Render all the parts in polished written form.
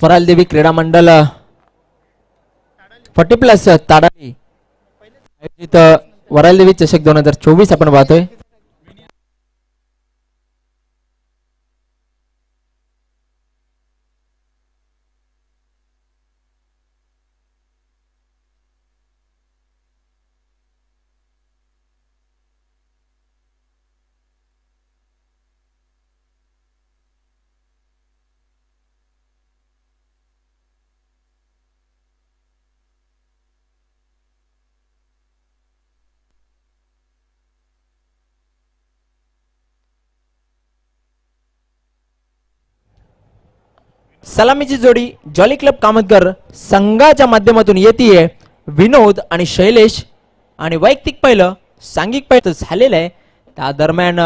वरालदेवी क्रीडा मंडळ 40+ ताडाळी आयोजित वरालदेवी चषक 2024 आपण पाहतोय. सलामीची जोडी जॉली क्लब कामतकर संघाच्या माध्यमातून येते. विनोद आणि शैलेश आणि वैयक्तिक पहिलं सांघिक पहिलं झालेलं आहे. त्या दरम्यान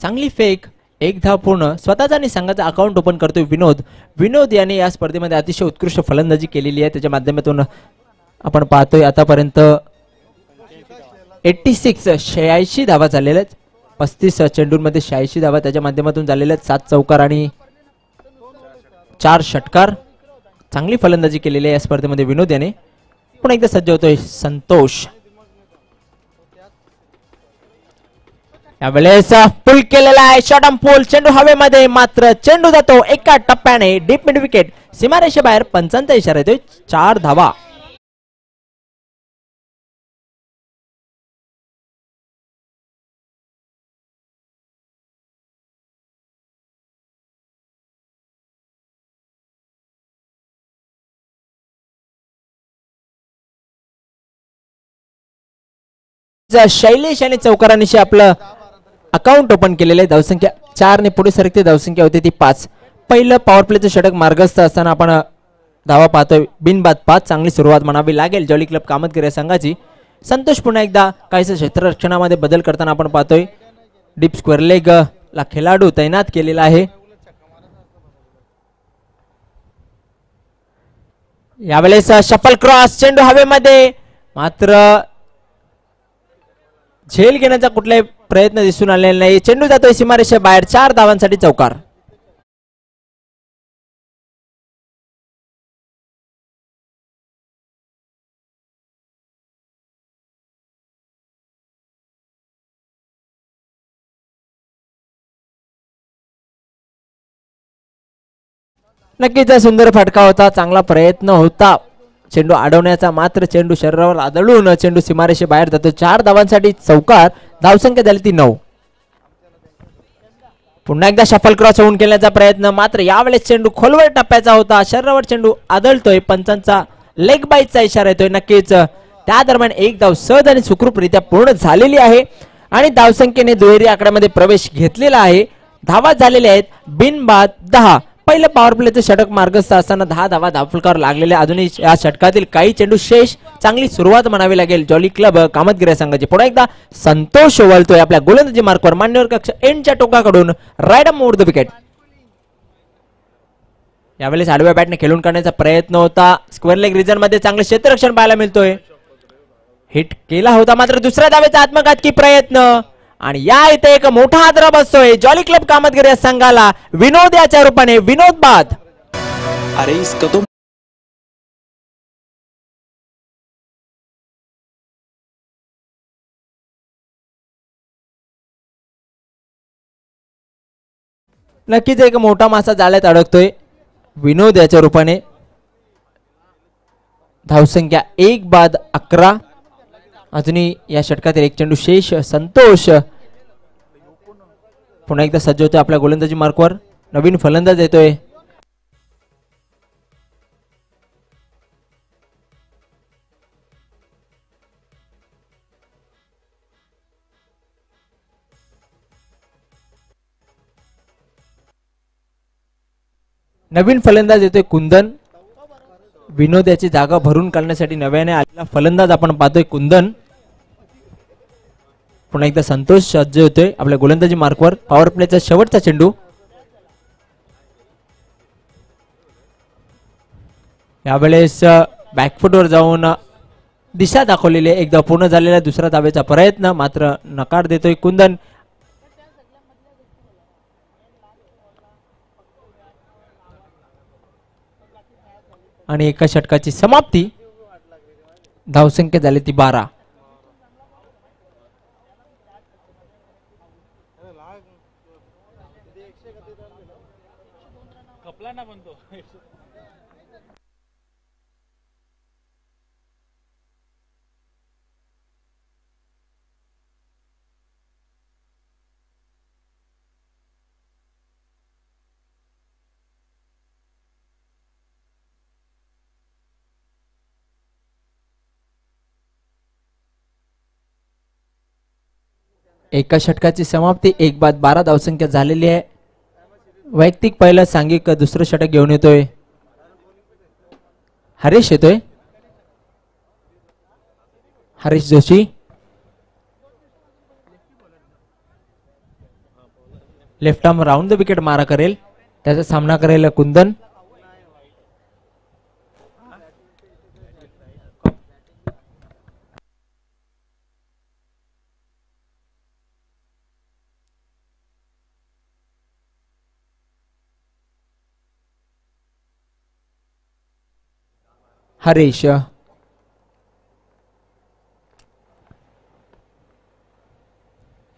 चांगली फेक, एक धाव पूर्ण, स्वतःचा आणि संघाचा अकाउंट ओपन करतोय विनोद याने या स्पर्धेमध्ये अतिशय उत्कृष्ट फलंदाजी केलेली आहे. त्याच्या माध्यमातून आपण पाहतोय आतापर्यंत 86 धावा झालेल्या आहेत. 35 चेंडूंमध्ये 86 धावा त्याच्या माध्यमातून झालेल्या आहेत. 7 चौकार आणि 4 षटकार. चांगली फलंदाजी केलेली आहे या स्पर्धेमध्ये विनोद याने. पुन्हा एकदा सज्ज होतोय संतोष. यावेळेस पुल केलेला आहे, शॉट ऑन पूल, चेंडू हवेमध्ये, मात्र चेंडू जातो एका टप्प्याने डीप मिड विकेट, सीमारेषेबाहेर. पंचांचा इशारा येतोय. 4 धावा. शैलेश आणि चौकारांशी आपलं अकाउंट ओपन केलेलं आहे. धावसंख्या 4 ने पुढे सरकते. धावसंख्या होती ती 5. पहिलं पॉवर प्लेचं षटक मार्गस्थ असताना आपण धावा पाहतोय बिनबाद 5. चांगली सुरुवात म्हणावी लागेल जॉली क्लब कामतकर या संघाची. संतोष पुन्हा एकदा काहीसं क्षेत्ररक्षणामध्ये बदल करताना आपण पाहतोय. डीप स्क्वेअर लेग ला खेळाडू तैनात केलेला आहे. यावेळेस शफल क्रॉस, चेंडू हवेमध्ये, मात्र झेल घेण्याचा कुठलाही प्रयत्न दिसून आलेला नाही. चेंडू जातोय सीमारेषे बाहेर. 4 धावांसाठी चौकार. नक्कीच सुंदर फटका होता, चांगला प्रयत्न होता चेंडू अडवण्याचा, मात्र चेंडू शरीरावर आदळून चेंडू सीमारेषे बाहेर जातो. 4 धावांसाठी चौकार. धावसंख्या झाली ती 9. पुन्हा एकदा शफल क्रॉस होऊन केल्याचा प्रयत्न, मात्र यावेळेस चेंडू खोलवर टप्प्याचा होता. शरीरावर चेंडू आदळतोय. पंचांचा लेग बाईटचा इशारा येतोय. नक्कीच त्या दरम्यान एक धाव सहज आणि सुखरूपरित्या पूर्ण झालेली आहे आणि धावसंख्येने दुहेरी आकड्यामध्ये प्रवेश घेतलेला आहे. धावा झालेल्या आहेत बिनबाद 10. पहिलं पॉवर प्लेचं षटक मार्गस्थ असताना 10 धावा धावफलकावर लागलेल्या. अजूनही या षटकातील काही चेंडू शेष. चांगली सुरुवात म्हणावी लागेल जॉली क्लब कामतगिरी संघाची. पुन्हा एकदा संतोष वळतोय आपल्या गोलंदाजी मार्कवर. मान्यवर कक्ष एंडच्या टोकाकडून राईट अप ओव्हर द विकेट. यावेळेस आडव्या बॅटने खेळून काढण्याचा प्रयत्न होता. स्क्वेअर लेग रिजन मध्ये चांगलं क्षेत्ररक्षण पाहायला मिळतोय. हिट केला होता, मात्र दुसऱ्या धावेचा आत्मघातकी प्रयत्न आणि या इथे एक मोठा आदरा बसतोय जॉली क्लब कामतगिरी संघाला. विनोद याच्या रूपाने. विनोद बाद. अरे इसका तो नक्कीच एक मोठा मासा जाळ्यात अडकतोय विनोद याच्या रूपाने. धावसंख्या 1 बाद 11. अजूनही या षटकातील एक चेंडू शेष. संतोष पुन्हा एकदा सज्ज होतोय आपल्या गोलंदाजी मार्कवर. नवीन फलंदाज येतोय. नवीन फलंदाज येतोय कुंदन. विनोद याची जागा भरून काढण्यासाठी नव्याने आलेला फलंदाज आपण पाहतोय कुंदन. पुन्हा एकदा संतोष सज्ज होतोय आपल्या गोलंदाजी मार्कवर. पॉवर प्लेचा शेवटचा चेंडू. यावेळेस बॅकफुटवर जाऊन दिशा दाखवलेली आहे. एकदा पूर्ण झालेला दुसरा धावेचा प्रयत्न, मात्र नकार देतोय कुंदन. आणि एका षटकाची समाप्ती. धावसंख्या झाली ती 12. एका षटकाची समाप्ती. 1 बाद 12 धावसंख्या झालेली आहे. वैयक्तिक पहिलं सांघिक दुसरं षटक घेऊन येतोय हरीश. येतोय Harish Joshi. Left arm round the wicket मारा करेल. त्याचा सामना करेल कुंदन. हरीश.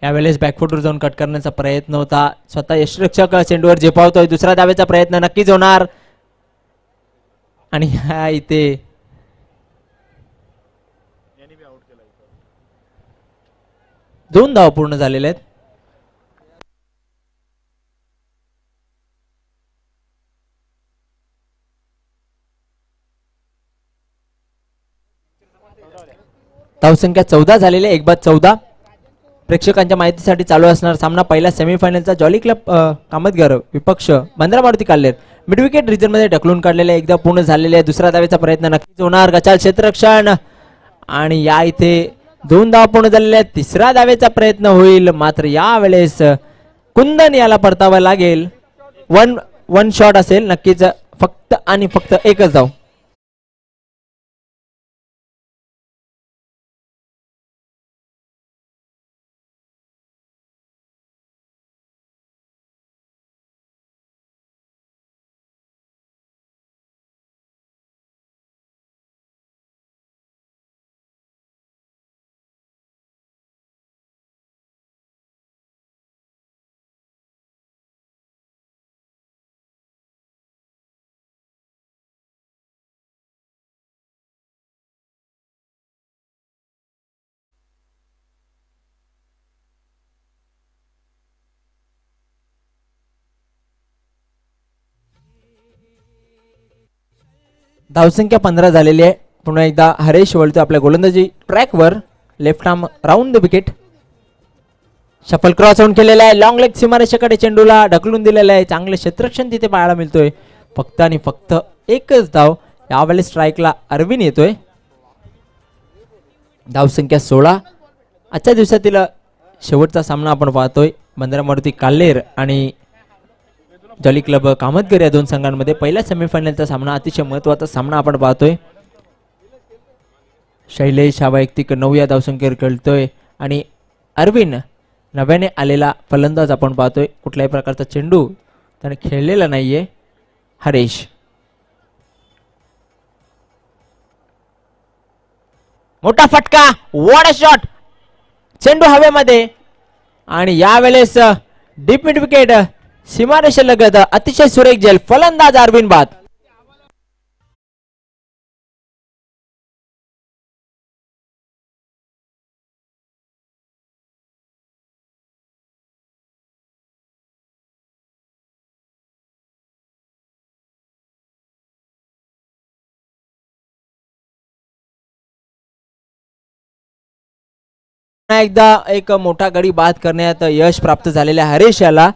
यावेळेस बॅकफुटवर जाऊन कट करण्याचा प्रयत्न होता. स्वतः यष्टीरक्षक चेंडूवर झेपावतोय. दुसऱ्या धावेचा प्रयत्न नक्कीच होणार. आणि ह्या इथे दोन धाव पूर्ण झालेले आहेत. धावसंख्या 14 झालेले. 1 बाद 14. प्रेक्षकांच्या माहितीसाठी चालू असणार सामना पहिल्या सेमीफायनलचा जॉली क्लब कामतगर विपक्ष बंदरा मारुती काल्लेर मिड विकेट रिजन मध्ये ढकलून काढलेले. एकदा पूर्ण झालेले आहे. दुसऱ्या धावेचा प्रयत्न नक्कीच होणार. गचाल क्षेत्ररक्षण आणि या इथे 2 धाव पूर्ण झालेले आहेत. तिसऱ्या धावेचा प्रयत्न होईल मात्र यावेळेस कुंदन याला परतावा लागेल. वन शॉट असेल नक्कीच. फक्त आणि फक्त एकच धाव. धावसंख्या 15 झालेली आहे. पुन्हा एकदा हरेश वळतो आपल्या गोलंदाजी ट्रॅकवर. Left arm round the wicket. Shuffle cross on केलेला आहे. लॉंग लेग सीमारेषेकडे चेंडूला ढकलून दिलेला आहे. चांगले क्षेत्ररक्षण तिथे पाहायला मिळतोय. फक्त आणि फक्त एकच धाव. यावेळेस स्ट्राईकला अरविंद येतोय. धावसंख्या 16. आजच्या दिवसातील शेवटचा सामना आपण पाहतोय बंदरा मारुती काल्लेर आणि जॉली क्लब कामतगर या दोन संघांमध्ये पहिल्या सेमीफायनलचा सामना. अतिशय महत्वाचा सामना आपण पाहतोय. शैलेश हा वैयक्तिक 9 या धावसंख्येवर खेळतोय आणि अरविंद नव्याने आलेला फलंदाज आपण पाहतोय. कुठल्याही प्रकारचा चेंडू त्याने खेळलेला नाहीये. हरेश. मोठा फटका. What a shot. चेंडू हवेमध्ये आणि यावेळेस डीप मिड विकेट सीमारेषेलगत अतिशय सुरेख झेल. फलंदाज अरविंद बाद. एकदा एक मोठा गडी बाद करण्यात यश प्राप्त झालेल्या हरेश याला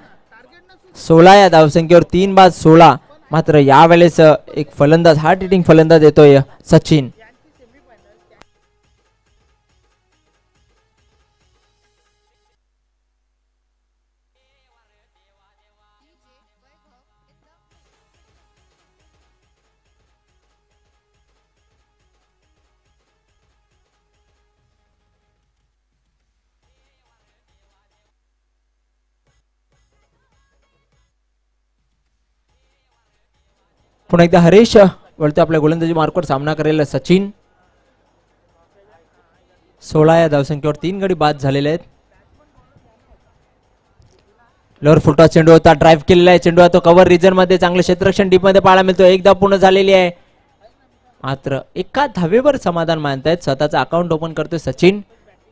16 या धावसंख्येवर 3 बाद 16. मात्र यावेळेस एक फलंदाज हार्ड हिटिंग फलंदाज येतोय सचिन. पुन्हा एकदा हरेश वळतो आपल्या गोलंदाजी मार्कवर सामना करेल सचिन. 16 या धावसंख्येवर 3 गडी बाद झालेले आहेत. लोअर फुटा चेंडू होता, ड्राईव्ह केलेला आहे चेंडू. तो कव्हर रिजन मध्ये चांगलं क्षेत्ररक्षण डीप मध्ये पाहायला मिळतो. एक धाव पूर्ण झालेली आहे, मात्र एका धावेवर समाधान मानतायत. स्वतःचा अकाउंट ओपन करतोय सचिन.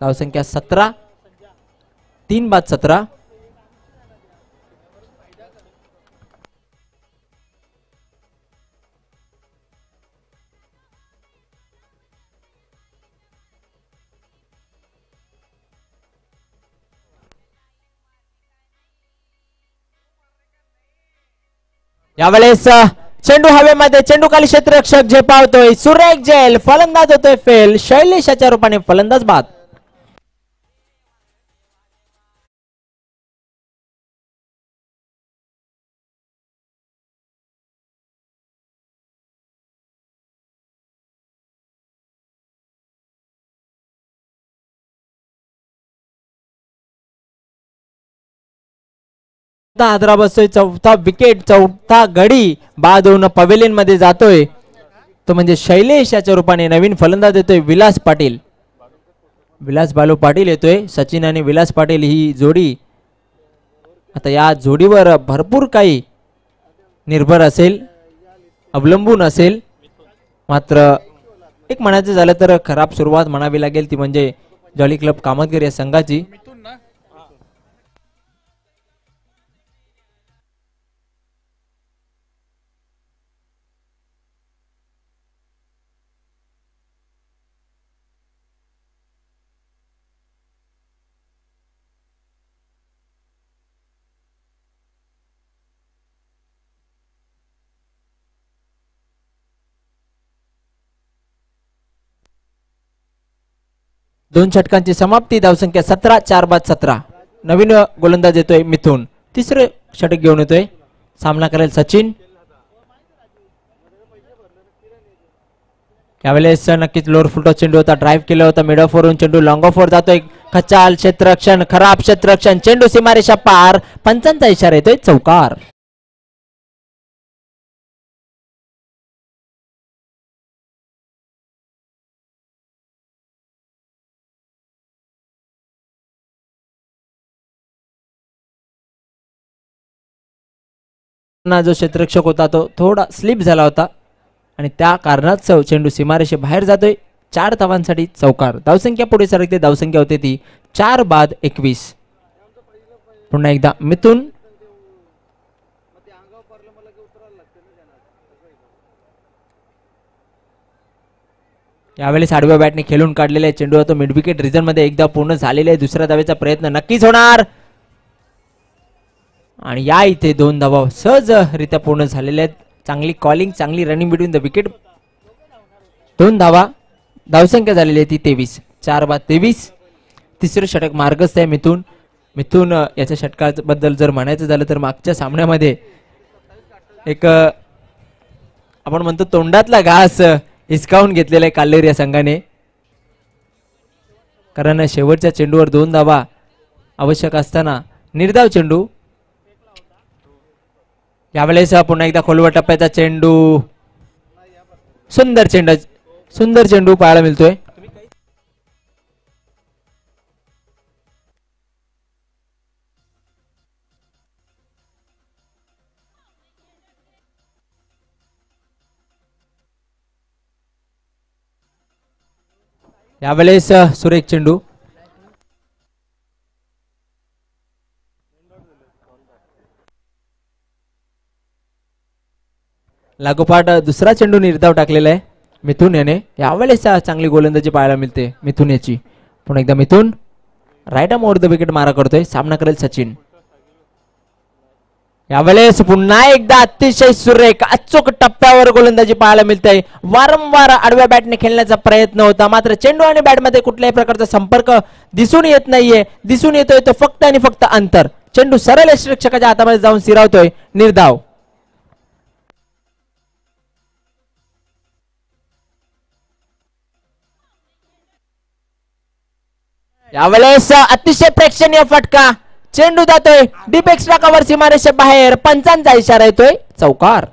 धावसंख्या 17, 3 बाद 17. यावेळेस चेंडू हवेमध्ये, चेंडू खाली क्षेत्ररक्षक झेपावतोय. सुरेख जेल फलंदाज होतोय फेल. शैलेशाच्या रूपाने फलंदाज बाद. हादरा बसतोय. चौथा विकेट, चौथा गडी बाद होऊन पवेलियन मध्ये जातोय. तो म्हणजे शैलेश याच्या रूपाने नवीन फलंदाज येतोय विलास पाटील. विलास बालू पाटील येतोय. सचिन आणि विलास पाटील ही जोडी, आता या जोडीवर भरपूर काही निर्भर असेल, अवलंबून असेल. मात्र एक म्हणायचं झालं तर खराब सुरुवात म्हणावी लागेल ती म्हणजे जॉली क्लब कामतगिरी या संघाची. दोन षटकांची समाप्ती. धावसंख्या 17, 4 बाद 17. नवीन गोलंदाज येतोय मिथून. तिसरे षटक घेऊन येतोय. सामना करेल सचिन. यावेळेस नक्कीच लोअर फुलटॉस चेंडू होता, ड्राईव्ह केला होता मिड ऑफ वरून. चेंडू लॉंग ऑफ वर जातोय. खचाल क्षेत्ररक्षण, खराब क्षेत्ररक्षण. चेंडू सीमारेषा पार. पंचांचा इशारा येतोय चौकार. जो क्षेत्ररक्षक होता तो थोडा स्लिप झाला होता आणि त्या कारणात चेंडू सीमारेषे बाहेर जातोय. 4 धावांसाठी चौकार. धावसंख्या पुढे सरकते. धावसंख्या होते ती 4 बाद 21. पुन्हा एकदा मिथून. यावेळेस आडव्या बॅटने खेळून काढलेले चेंडू तो मिड विकेट रिजन मध्ये एकदा पूर्ण झालेले आहे. दुसऱ्या धावेचा प्रयत्न नक्कीच होणार आणि या इथे 2 धावा सहजरित्या पूर्ण झालेल्या आहेत. चांगली कॉलिंग, चांगली रनिंग बिटवीन द विकेट. 2 धावा. धावसंख्या झालेली आहे ती 23, 4 बाद 23. तिसरे षटक मार्गस्थ आहे मिथून. मिथून याच्या षटकाबद्दल जर म्हणायचं झालं तर मागच्या सामन्यामध्ये एक आपण म्हणतो तोंडातला घास हिसकावून घेतलेला आहे काल्लेर या संघाने. कारण शेवटच्या चेंडूवर 2 धावा आवश्यक असताना निर्धाव चेंडू. यावेळेस पुन्हा एकदा खोलवर टप्प्याचा चेंडू. सुंदर चेंडू पाहायला मिळतोय. यावेळेस सुरेख चेंडू. लागोपाठ दुसरा चेंडू निर्धाव टाकलेला आहे मिथून याने. यावेळेस चांगली गोलंदाजी पाहायला मिळते मिथून याची. पुन्हा एकदा Mithun right arm over the wicket मारा करतोय. सामना करेल सचिन. यावेळेस पुन्हा एकदा अतिशय सुरेख अचूक टप्प्यावर गोलंदाजी पाहायला मिळते. वारंवार आडव्या बॅटने खेळण्याचा प्रयत्न होता, मात्र चेंडू आणि बॅटमध्ये कुठल्याही प्रकारचा संपर्क दिसून येत नाहीये. दिसून येतोय तो फक्त आणि फक्त अंतर. चेंडू सरळ यष्टिरक्षकाच्या हातामध्ये जाऊन सिरावतोय. निर्धाव. यावेळेस अतिशय प्रेक्षणीय फटका. चेंडू जातोय डीप एक्स्ट्रा कव्हर सीमारेषे बाहेर. पंचांचा इशारा येतोय चौकार.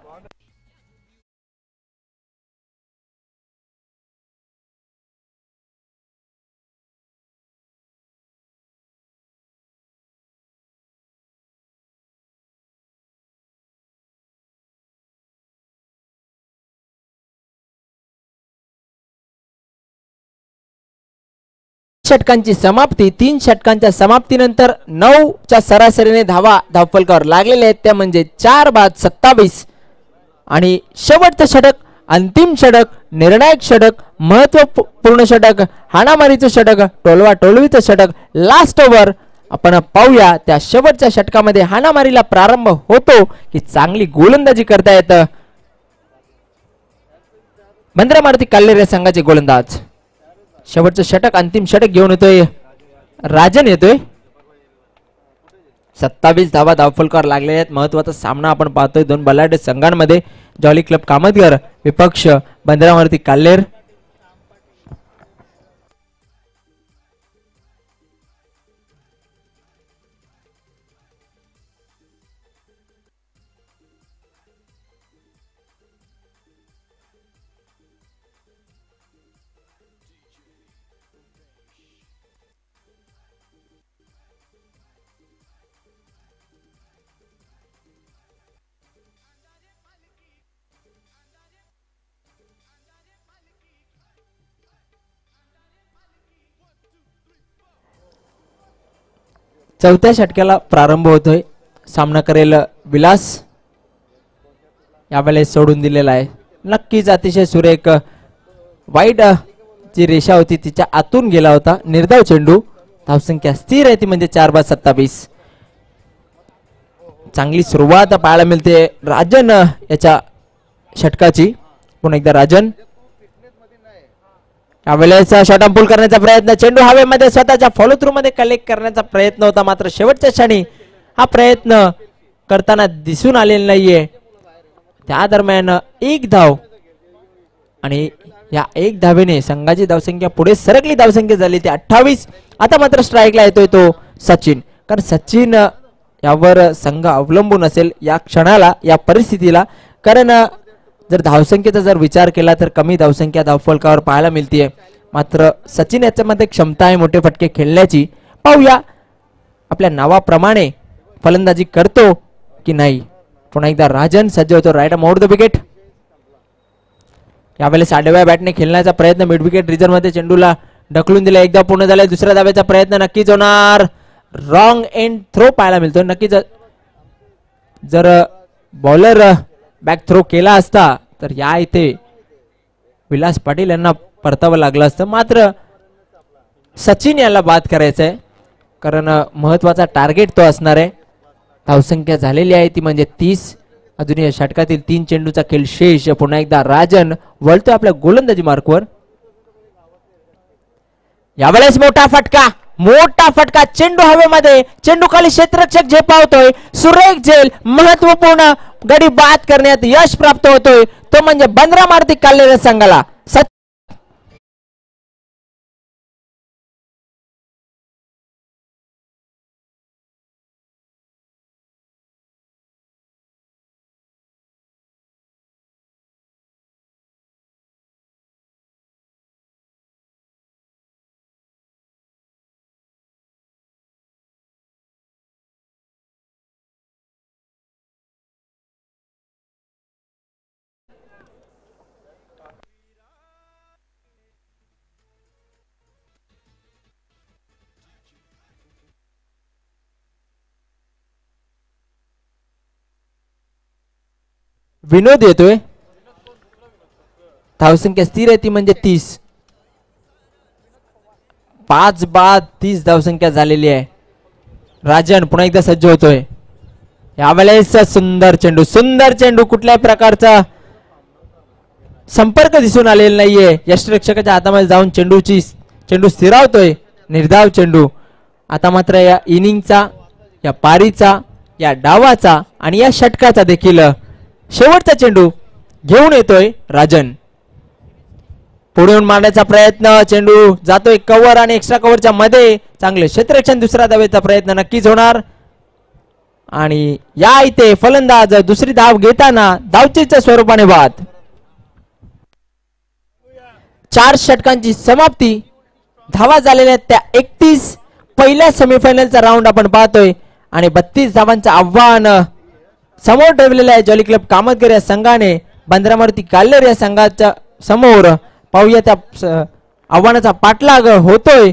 षटकांची समाप्ती. 3 षटकांच्या समाप्तीनंतर 9च्या सरासरीने धावा धावफलकावर लागलेले आहेत, त्या म्हणजे 4 बाद 27. आणि शेवटचं षटक, अंतिम षटक, निर्णायक षटक, महत्वपूर्ण षटक, हाणामारीचं षटक, टोलवा टोलवीचं षटक, लास्ट ओव्हर. आपण पाहूया त्या शेवटच्या षटकामध्ये हाणामारीला प्रारंभ होतो की चांगली गोलंदाजी करतायत बंद्रा मारुती काल्हेर संघाचे गोलंदाज. शेवटचं षटक, अंतिम षटक घेऊन येतोय राजन, येतोय. 27 धावा धावफलकावर लागलेल्या आहेत. महत्वाचा सामना आपण पाहतोय दोन बलाढ्य संघांमध्ये. जॉली क्लब कामतगर विपक्ष बंद्रा मारुती काल्हेर. चौथ्या षटकाला प्रारंभ होतोय. सामना करेल विलास. यावेळेस सोडून दिलेला आहे. नक्कीच अतिशय सुरेख वाईट जी रेषा होती तिच्या आतून गेला होता. निर्धाव चेंडू. धावसंख्या स्थिर आहे ती म्हणजे 4 बाद 27. चांगली सुरुवात पाहायला मिळते राजन याच्या षटकाची. पुन्हा एकदा राजन. यावेळेस शॉर्ट पूल करण्याचा प्रयत्न. चेंडू हवेमध्ये स्वतःच्या फॉलो थ्रू मध्ये कलेक्ट करण्याचा प्रयत्न होता, मात्र शेवटच्या क्षणी हा प्रयत्न करताना दिसून आलेला नाहीये. त्या दरम्यान 1 धाव आणि या 1 धावेने संघाची धावसंख्या पुढे सरकली. धावसंख्या झाली ती 28. आता मात्र स्ट्राईकला येतोय तो सचिन, कारण सचिन यावर संघ अवलंबून असेल या क्षणाला, या परिस्थितीला. कारण जर धावसंख्येचा जर विचार केला तर कमी धावसंख्या धावफलकावर पाहायला मिळते, मात्र सचिन याच्यामध्ये क्षमता आहे मोठे फटके खेळण्याची. पाहूया आपल्या नावाप्रमाणे फलंदाजी करतो की नाही. पुन्हा एकदा राजन सज्ज होतो. Right mode the wicket. यावेळेस आडव्या बॅटने खेळण्याचा प्रयत्न. मिड विकेट रिझर्व मध्ये चेंडूला ढकलून दिला. एकदा पूर्ण झाला. दुसऱ्या धावेचा प्रयत्न नक्कीच होणार. रॉंग एंड थ्रो पाहायला मिळतो. नक्कीच जर बॉलर बॅक थ्रो केला असता तर या इथे विलास पाटील यांना परतावं लागलं असतं, मात्र सचिन याला बाद करायचंय कारण महत्वाचा टार्गेट तो असणार आहे. धावसंख्या झालेली आहे ती म्हणजे 30. अजून या षटकातील 3 चेंडूचा खेळ शेष. पुन्हा एकदा राजन वळतोय आपल्या गोलंदाजी मार्कवर. यावेळेस मोठा फटका, मोठा फटका. चेंडू हवेमध्ये, चेंडू खाली क्षेत्ररक्षक झेपावतोय. सुरेख झेल, महत्वपूर्ण गडी बाद करण्यात यश प्राप्त होतोय तो म्हणजे बंद्रा मारुती काल्हेर संघाला. विनोद येतोय. धावसंख्या स्थिर आहे ती म्हणजे 30. 5 बाद 30 धावसंख्या झालेली आहे. राजन पुन्हा एकदा सज्ज होतोय. यावेळेस सुंदर चेंडू, सुंदर चेंडू. कुठल्याही प्रकारचा संपर्क दिसून आलेला नाहीये. यष्टिरक्षकाच्या हातामध्ये जाऊन चेंडू स्थिरावतोय. निर्धाव चेंडू. आता मात्र या इनिंगचा, या पारीचा, या डावाचा आणि या षटकाचा देखील शेवटचा चेंडू घेऊन येतोय राजन. पुढे येऊन मारण्याचा प्रयत्न. चेंडू जातोय कव्हर आणि एक्स्ट्रा कव्हरच्या मध्ये. चांगले क्षेत्ररक्षण. दुसरा धावेचा प्रयत्न नक्कीच होणार आणि या इथे फलंदाज दुसरी धाव घेताना धावचीच्या स्वरूपाने बाद. 4 षटकांची समाप्ती. धावा झालेल्या त्या 31. पहिल्या सेमीफायनलचा राऊंड आपण पाहतोय आणि 32 धावांचं आव्हान समोर ठेवलेलं आहे जॉली क्लब कामतगर या संघाने बंद्रा मारुती काल्हेर या संघाच्या समोर. पाहूया त्या आव्हानाचा पाठलाग होतोय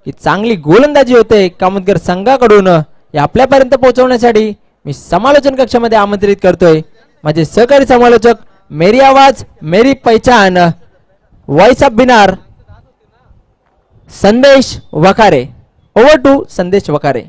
ही चांगली गोलंदाजी होते कामतकर संघाकडून. हे आपल्यापर्यंत पोहोचवण्यासाठी मी समालोचन कक्षामध्ये आमंत्रित करतोय माझे सहकारी समालोचक, मेरी आवाज मेरी पहचान, वॉइस ऑफ बिनार, संदेश वखारे. ओव्हर टू संदेश Wakhare.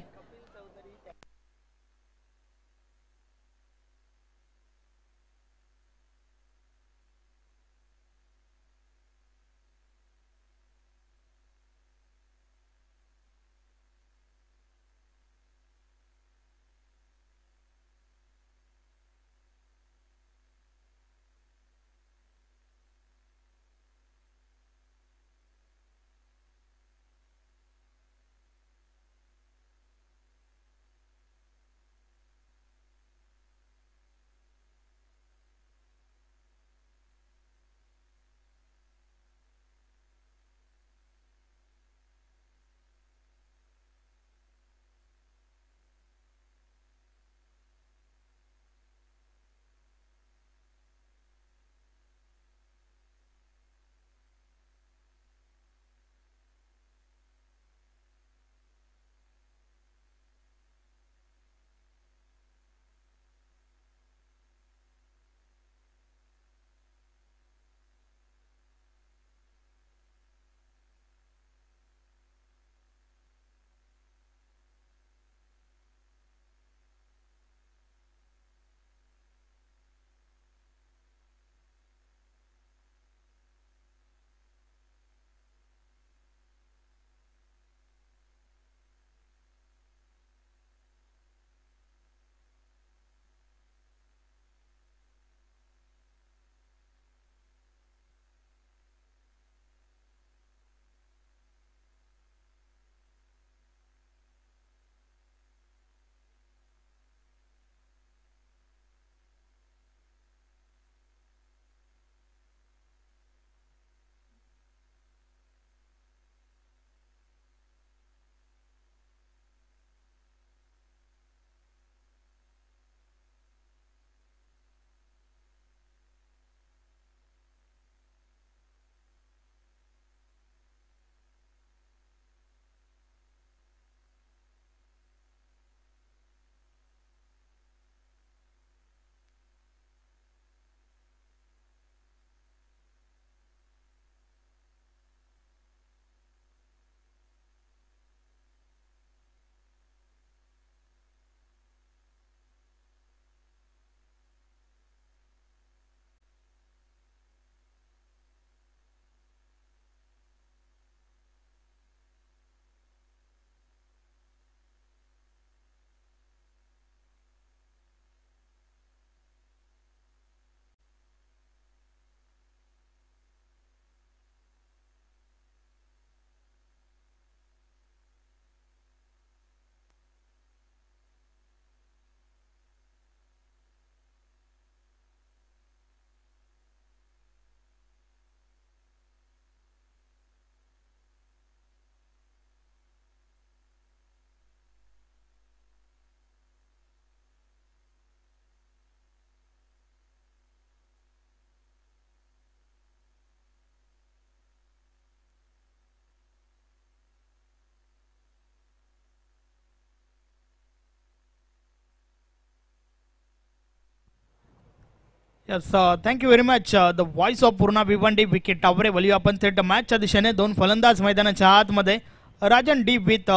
Yes, thank you very much. The voice of Purna Bhiwandi wicket Taware वली आपण थेट मॅचच्या दिशेने दोन फलंदाज मैदानाच्या आतमध्ये. राजन डी विथ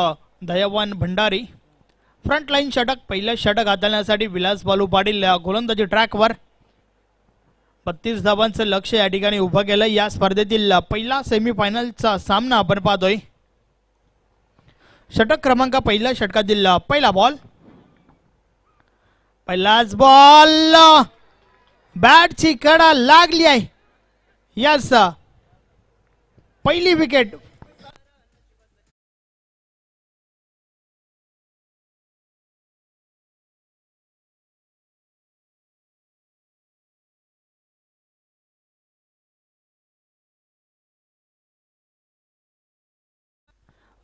दयावान भंडारी. फ्रंट लाईन षटक, पहिलं षटक हाताळण्यासाठी विलास बालू पाटील गोलंदाजी ट्रॅकवर. 32 धावांचं लक्ष या ठिकाणी उभं केलं. या स्पर्धेतील पहिला सेमीफायनलचा सामना आपण पाहतोय. षटक क्रमांक, पहिल्या षटकातील पहिला बॉल, पहिलाच बॉल, बॅटची कडा लागली आहे. यस, पहिली विकेट.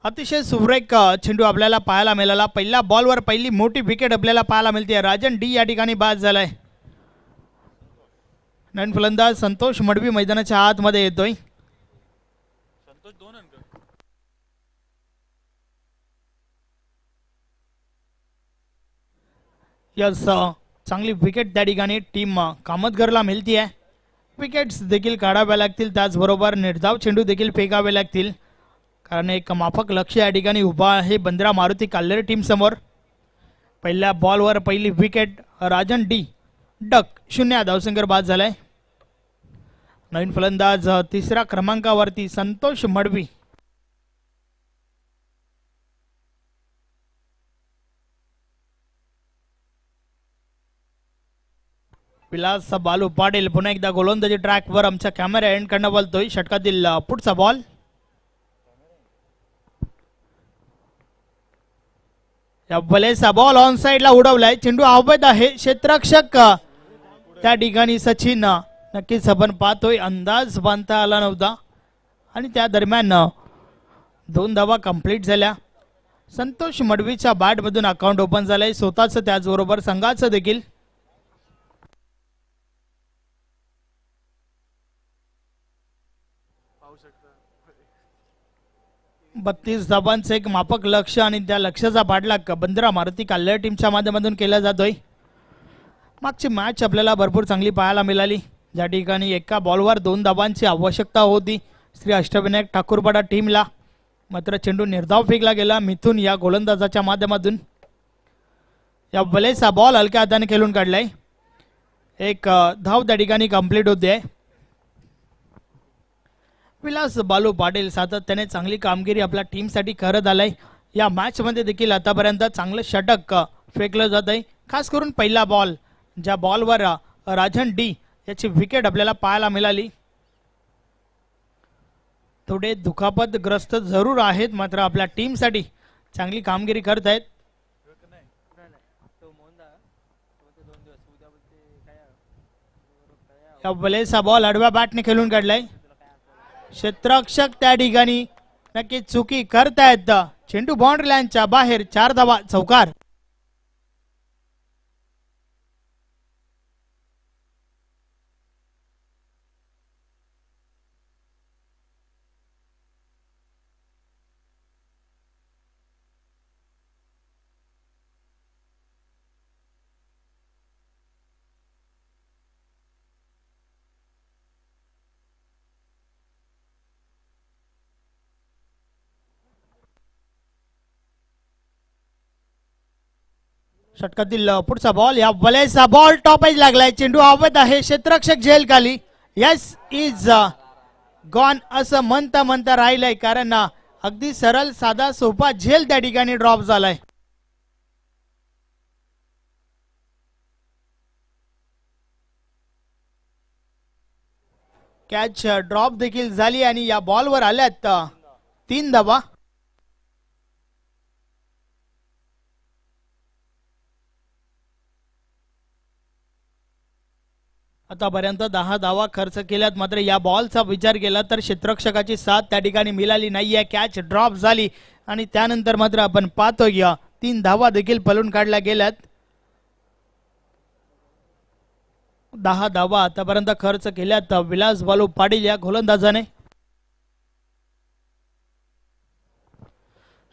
अतिशय सुरेख चेंडू आपल्याला पाहायला मिळाला. पहिल्या बॉलवर पहिली मोठी विकेट आपल्याला पाहायला मिळते. राजन डी या ठिकाणी बाद झालाय. नवीन फलंदाज संतोष मडवी मैदानाच्या आतमध्ये येतोय. यस चांगली विकेट त्या ठिकाणी टीम कामतगरला मिळती आहे. विकेट्स देखील काढाव्या लागतील, त्याचबरोबर निर्धाव चेंडू देखील फेकावे लागतील, कारण एक माफक लक्ष या ठिकाणी उभा आहे बंद्रा मारुती काल्हेर टीम समोर. पहिल्या बॉलवर पहिली विकेट राजन डी डक 0 धावसंख्येवर बाद झालाय. नवीन फलंदाज तिसऱ्या क्रमांकावरती संतोष मडवी. विलास बालू पाटील पुन्हा एकदा गोलंदाजी ट्रॅकवर आमच्या कॅमेरा एंड कडनं बोलतोय. षटकातील पुढचा बॉल. या बलेचा बॉल ऑन साइडला उडवलाय. चेंडू अवैध आहे. क्षेत्ररक्षक त्या ठिकाणी सचिन नक्कीच आपण पाहतोय अंदाज बांधता आला नव्हता आणि त्या दरम्यान 2 धावा कंप्लीट झाल्या. संतोष मडवीच्या बॅट मधून अकाउंट ओपन झालंय स्वतःच, त्याचबरोबर संघाचं देखील. 32 धावांचं एक माफक लक्ष आणि त्या लक्ष्याचा पाठलाग बंद्रा मारुती काल्हेर टीमच्या माध्यमातून केला जातोय. मागची मॅच आपल्याला भरपूर चांगली पाहायला मिळाली, ज्या ठिकाणी एका बॉलवर 2 धावांची आवश्यकता होती श्री अष्टविनायक ठाकूरपाडा टीमला. मात्र चेंडू निर्धाव फेकला गेला मिथून या गोलंदाजाच्या माध्यमातून. या बलेचा बॉल हलक्या हाताने खेळून काढलाय. एक धाव त्या ठिकाणी कंप्लीट होते. विलास बालू पाटील सातत्याने चांगली कामगिरी आपल्या टीमसाठी करत आलाय. या मॅच मध्ये देखील आतापर्यंत चांगलं षटक फेकलं जात आहे. खास करून पहिला बॉल, ज्या बॉलवर राजन डी याची विकेट आपल्याला पाहायला मिळाली. थोडे दुखापतग्रस्त जरूर आहेत, मात्र आपल्या टीमसाठी चांगली कामगिरी करत आहेत. या बलेचा बॉल आडव्या बॅटने खेळून काढलाय. क्षेत्ररक्षक त्या ठिकाणी नक्की चुकी करतायत. चेंडू बाउंड्री लाईनच्या बाहेर. 4 धावा, चौकार. षटकातील पुढचा बॉल. या बलेचा बॉल टॉप एज लागलाय. चेंडू अवैध आहे. क्षेत्ररक्षक झेल खाली. यस इज गॉन असं म्हणता म्हणता राहिलंय, कारण अगदी सरळ साधा सोपा झेल त्या ठिकाणी ड्रॉप झालाय. कॅच ड्रॉप देखील झाली आणि या बॉलवर आल्यात 3 धावा. आतापर्यंत 10 धावा खर्च केल्यात, मात्र या बॉलचा विचार केला तर क्षेत्ररक्षकाची साथ त्या ठिकाणी मिळाली नाहीये. कॅच ड्रॉप झाली आणि त्यानंतर मात्र आपण पाहतो की 3 धावा देखील पळून काढल्या गेल्यात. 10 धावा आतापर्यंत खर्च केल्यात विलास बालू पाटील या गोलंदाजाने.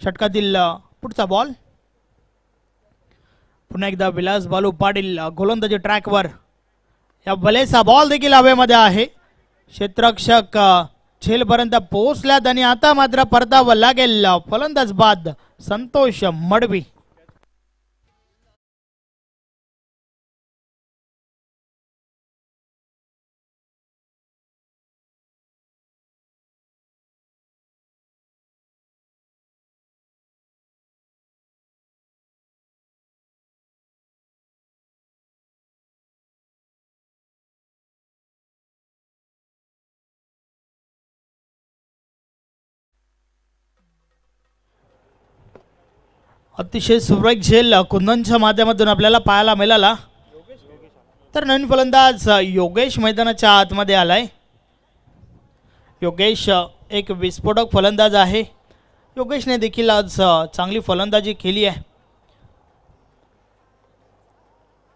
षटकातील पुढचा बॉल. पुन्हा एकदा विलास बालू पाटील गोलंदाजी ट्रॅकवर. या बलेचा बॉल देखील हवेमध्ये आहे. क्षेत्ररक्षक झेलपर्यंत पोहोचल्यात आणि आता मात्र परतावं लागेल फलंदाज बाद संतोष मडवी. अतिशय सुरेख झेल कुंदनच्या माध्यमातून आपल्याला पाहायला मिळाला. तर नवीन फलंदाज योगेश मैदानाच्या आतमध्ये आलाय. योगेश एक विस्फोटक फलंदाज आहे. योगेशने देखील आज चांगली फलंदाजी केली आहे.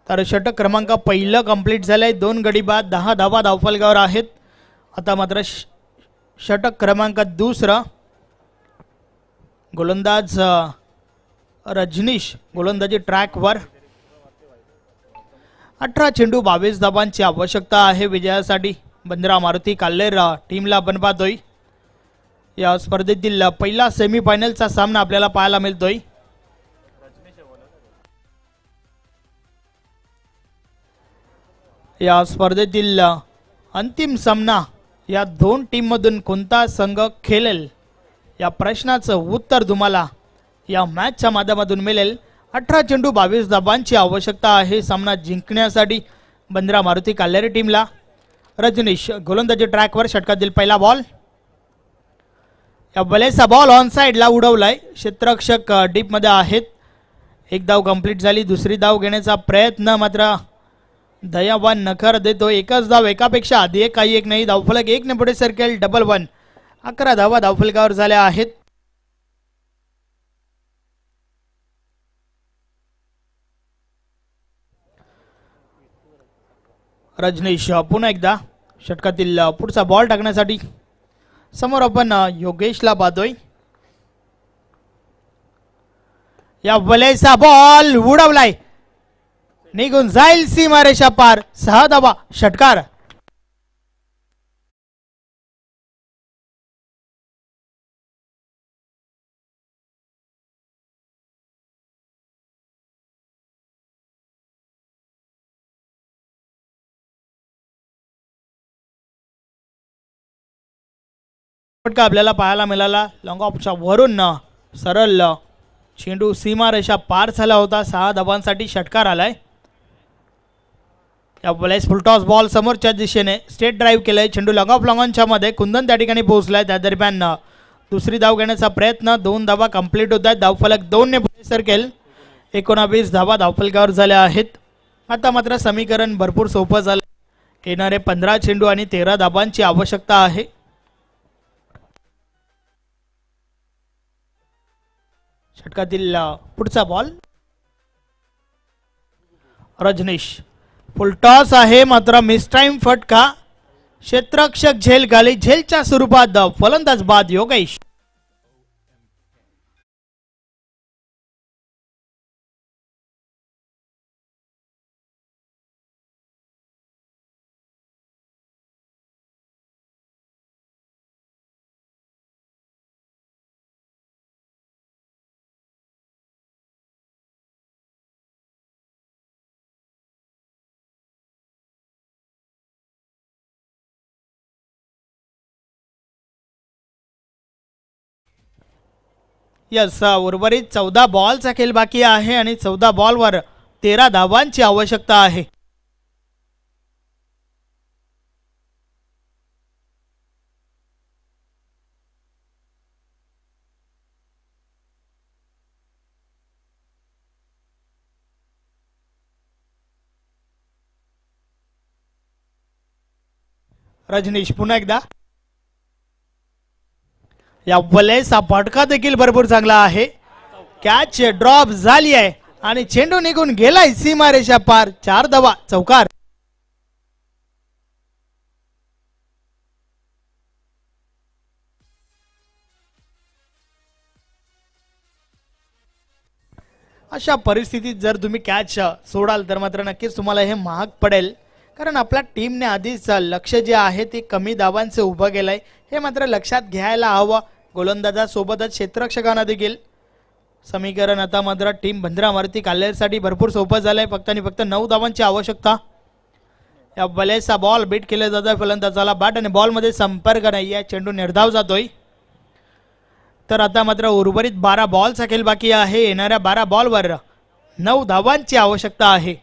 तर षटक क्रमांक पहिलं कंप्लीट झालंय. 2 गडी बाद, 10 धावा धावफलकावर आहेत. आता मात्र षटक क्रमांक दुसरा. गोलंदाज रजनीश गोलंदाजी ट्रॅकवर. 18 चेंडू 22 धावांची आवश्यकता आहे विजयासाठी. बंद्रा मारुती काल्हेर टीमला आपण पाहतोय. या स्पर्धेतील पहिला सेमीफायनलचा सामना आपल्याला पाहायला मिळतोय. या स्पर्धेतील अंतिम सामना या दोन टीम मधून कोणता संघ खेळेल या प्रश्नाचं उत्तर तुम्हाला या मॅचच्या माध्यमातून मिळेल. 18 चेंडू 22 धावांची आवश्यकता आहे सामना जिंकण्यासाठी बंद्रा मारुती काल्हेर टीमला. रजनीश गोलंदाजी ट्रॅकवर षटकातील पहिला बॉल. या बलेचा बॉल ऑन साइडला उडवलाय. क्षेत्ररक्षक डीप मध्ये आहेत. एक धाव कंप्लीट झाली. दुसरी धाव घेण्याचा प्रयत्न मात्र दयावान नकार देतो. एकच धाव एकापेक्षा अधिक काही एक नाही. धावफलक 1 ने पुढे सरकेल. डबल 1. 11 धावा धावफलकावर झाल्या आहेत. रजनीश पुन्हा एकदा षटकातील पुढचा बॉल टाकण्यासाठी. समोर आपण योगेशला पाहतोय. या बलेचा बॉल उडवलाय. निघून जाईल सीमारेषा पार. 6 धावा. षटकार. फटका आपल्याला पाहायला मिळाला. लॉंग ऑफच्या वरून सरळ चेंडू सीमारेषा पार झाला होता. 6 धावांसाठी षटकार आलाय. या बॉलेस फुलटॉस बॉल समोरच्या दिशेने स्टेट ड्राईव्ह केलाय. चेंडू लॉंग ऑफ लॉंगॉनच्या मध्ये कुंदन त्या ठिकाणी पोहोचलाय. त्या दरम्यान दुसरी धाव घेण्याचा प्रयत्न. 2 धावा कंप्लीट होत आहेत. धावफलक 2 ने पुढे सरकेल. 19 धावा धावफलकावर झाल्या आहेत. आता मात्र समीकरण भरपूर सोपं झालं. येणारे 15 चेंडू आणि 13 धावांची आवश्यकता आहे. षटकातील पुढचा बॉल. रजनीश फुलटॉस आहे मात्र मिस टाइम फटका. क्षेत्ररक्षक झेल घाली. झेलच्या स्वरूपात फलंदाज बाद योगेश. यस उर्वरित 14 बॉलचा खेळ बाकी आहे आणि 14 बॉलवर 13 धावांची आवश्यकता आहे. रजनीश पुन्हा एकदा. या बलेचा फटका देखील भरपूर चांगला आहे. कॅच ड्रॉप झाली आहे आणि चेंडू निघून गेलाय सीमारेषा पार. 4 धावा. चौकार. अशा परिस्थितीत जर तुम्ही कॅच सोडाल तर मात्र नक्कीच तुम्हाला हे महाग पडेल. कारण आपल्या टीमने आधीच लक्ष जे आहे ते कमी धावांचे उभं केलंय. हे मात्र लक्षात घ्यायला हवं गोलंदाजासोबतच क्षेत्ररक्षकांना देखील. समीकरण आता मात्र टीम बंद्रा मारुती काल्हेरसाठी भरपूर सोपं झालंय. फक्त आणि फक्त 9 धावांची आवश्यकता. या बलेचा बॉल बीट केला जातोय फलंदाजाला. बॅट आणि बॉल मध्ये संपर्क नाही आहे. चेंडू निर्धाव जातोय. तर आता मात्र उर्वरित 12 बॉलचा खेळ बाकी आहे. येणाऱ्या 12 बॉलवर 9 धावांची आवश्यकता आहे.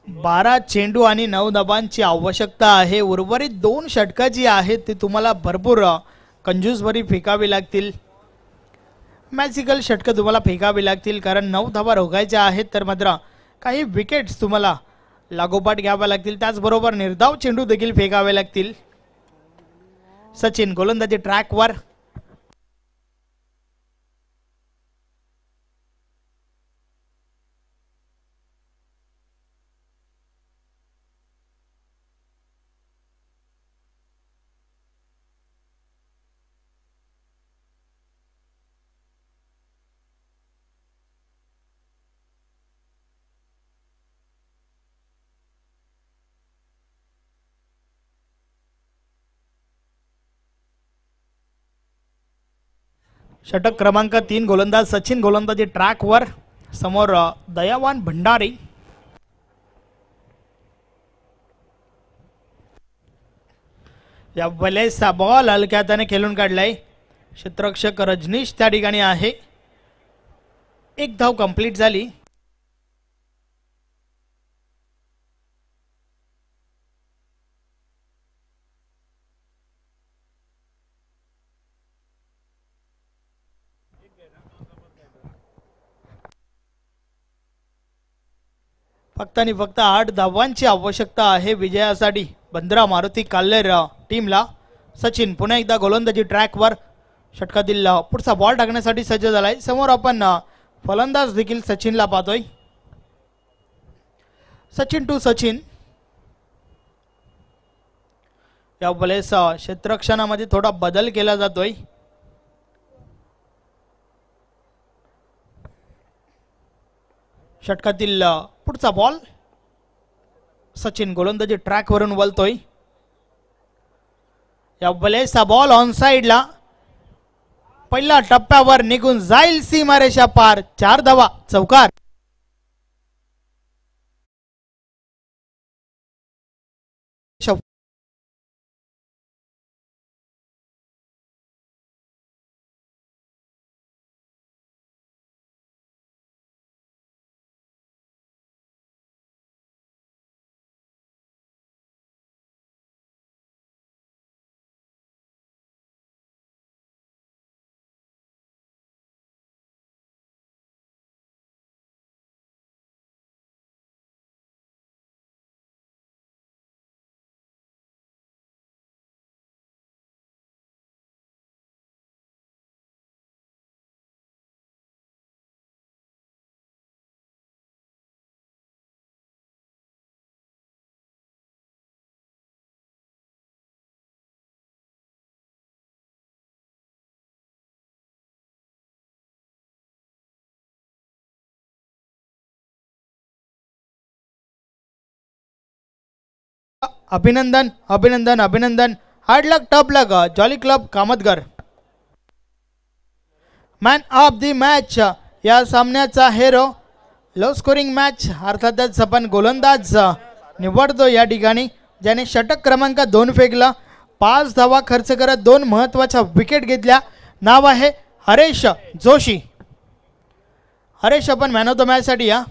बारा चेंडू आणि 9 धावांची आवश्यकता आहे. उर्वरित 2 षटकं जी आहेत ती तुम्हाला भरपूर कंजूसभरी फेकावी लागतील. मॅजिकल षटकं तुम्हाला फेकावी लागतील, कारण 9 धावा रोखायच्या आहेत. तर मात्र काही विकेट्स तुम्हाला लागोपाठ घ्याव्या लागतील, त्याचबरोबर निर्धाव चेंडू देखील फेकावे लागतील. सचिन गोलंदाजी ट्रॅकवर. षटक क्रमांक 3 गोलंदाज सचिन गोलंदाजी ट्रॅकवर. समोर दयावान भंडारी. या वेळेस बॉल हलक्या हाताने खेळून काढलाय. क्षेत्ररक्षक रजनीश त्या ठिकाणी आहे. एक धाव कंप्लीट झाली. फक्त आणि फक्त 8 धावांची आवश्यकता आहे विजयासाठी बंद्रा मारुती काल्लेर टीमला. सचिन पुन्हा एकदा गोलंदाजी ट्रॅकवर. षटकातील पुढचा बॉल टाकण्यासाठी सज्ज झालाय. समोर आपण फलंदाज देखील सचिनला पाहतोय. सचिन टू सचिन. या वेळेस क्षेत्ररक्षणामध्ये थोडा बदल केला जातोय. षटकातील पुढचा बॉल. सचिन गोलंदाजी ट्रॅक वरून वलतोय. या वेळेस बॉल ऑन साइडला पहिल्या टप्प्यावर निघून जाईल सीमारेषा पार. 4 धावा चौकार. अभिनंदन अभिनंदन अभिनंदन. Hard luck tough luck Jolly Club कामतगर. मॅन ऑफ द मॅच या सामन्याचा हेरो. लो स्कोरिंग मॅच अर्थातच आपण गोलंदाज निवडतो या ठिकाणी, ज्याने षटक क्रमांक 2 फेकला. 5 धावा खर्च करत 2 महत्त्वाच्या विकेट घेतल्या. नाव आहे हरेश जोशी. हरेश आपण मॅन ऑफ द मॅच साठी या.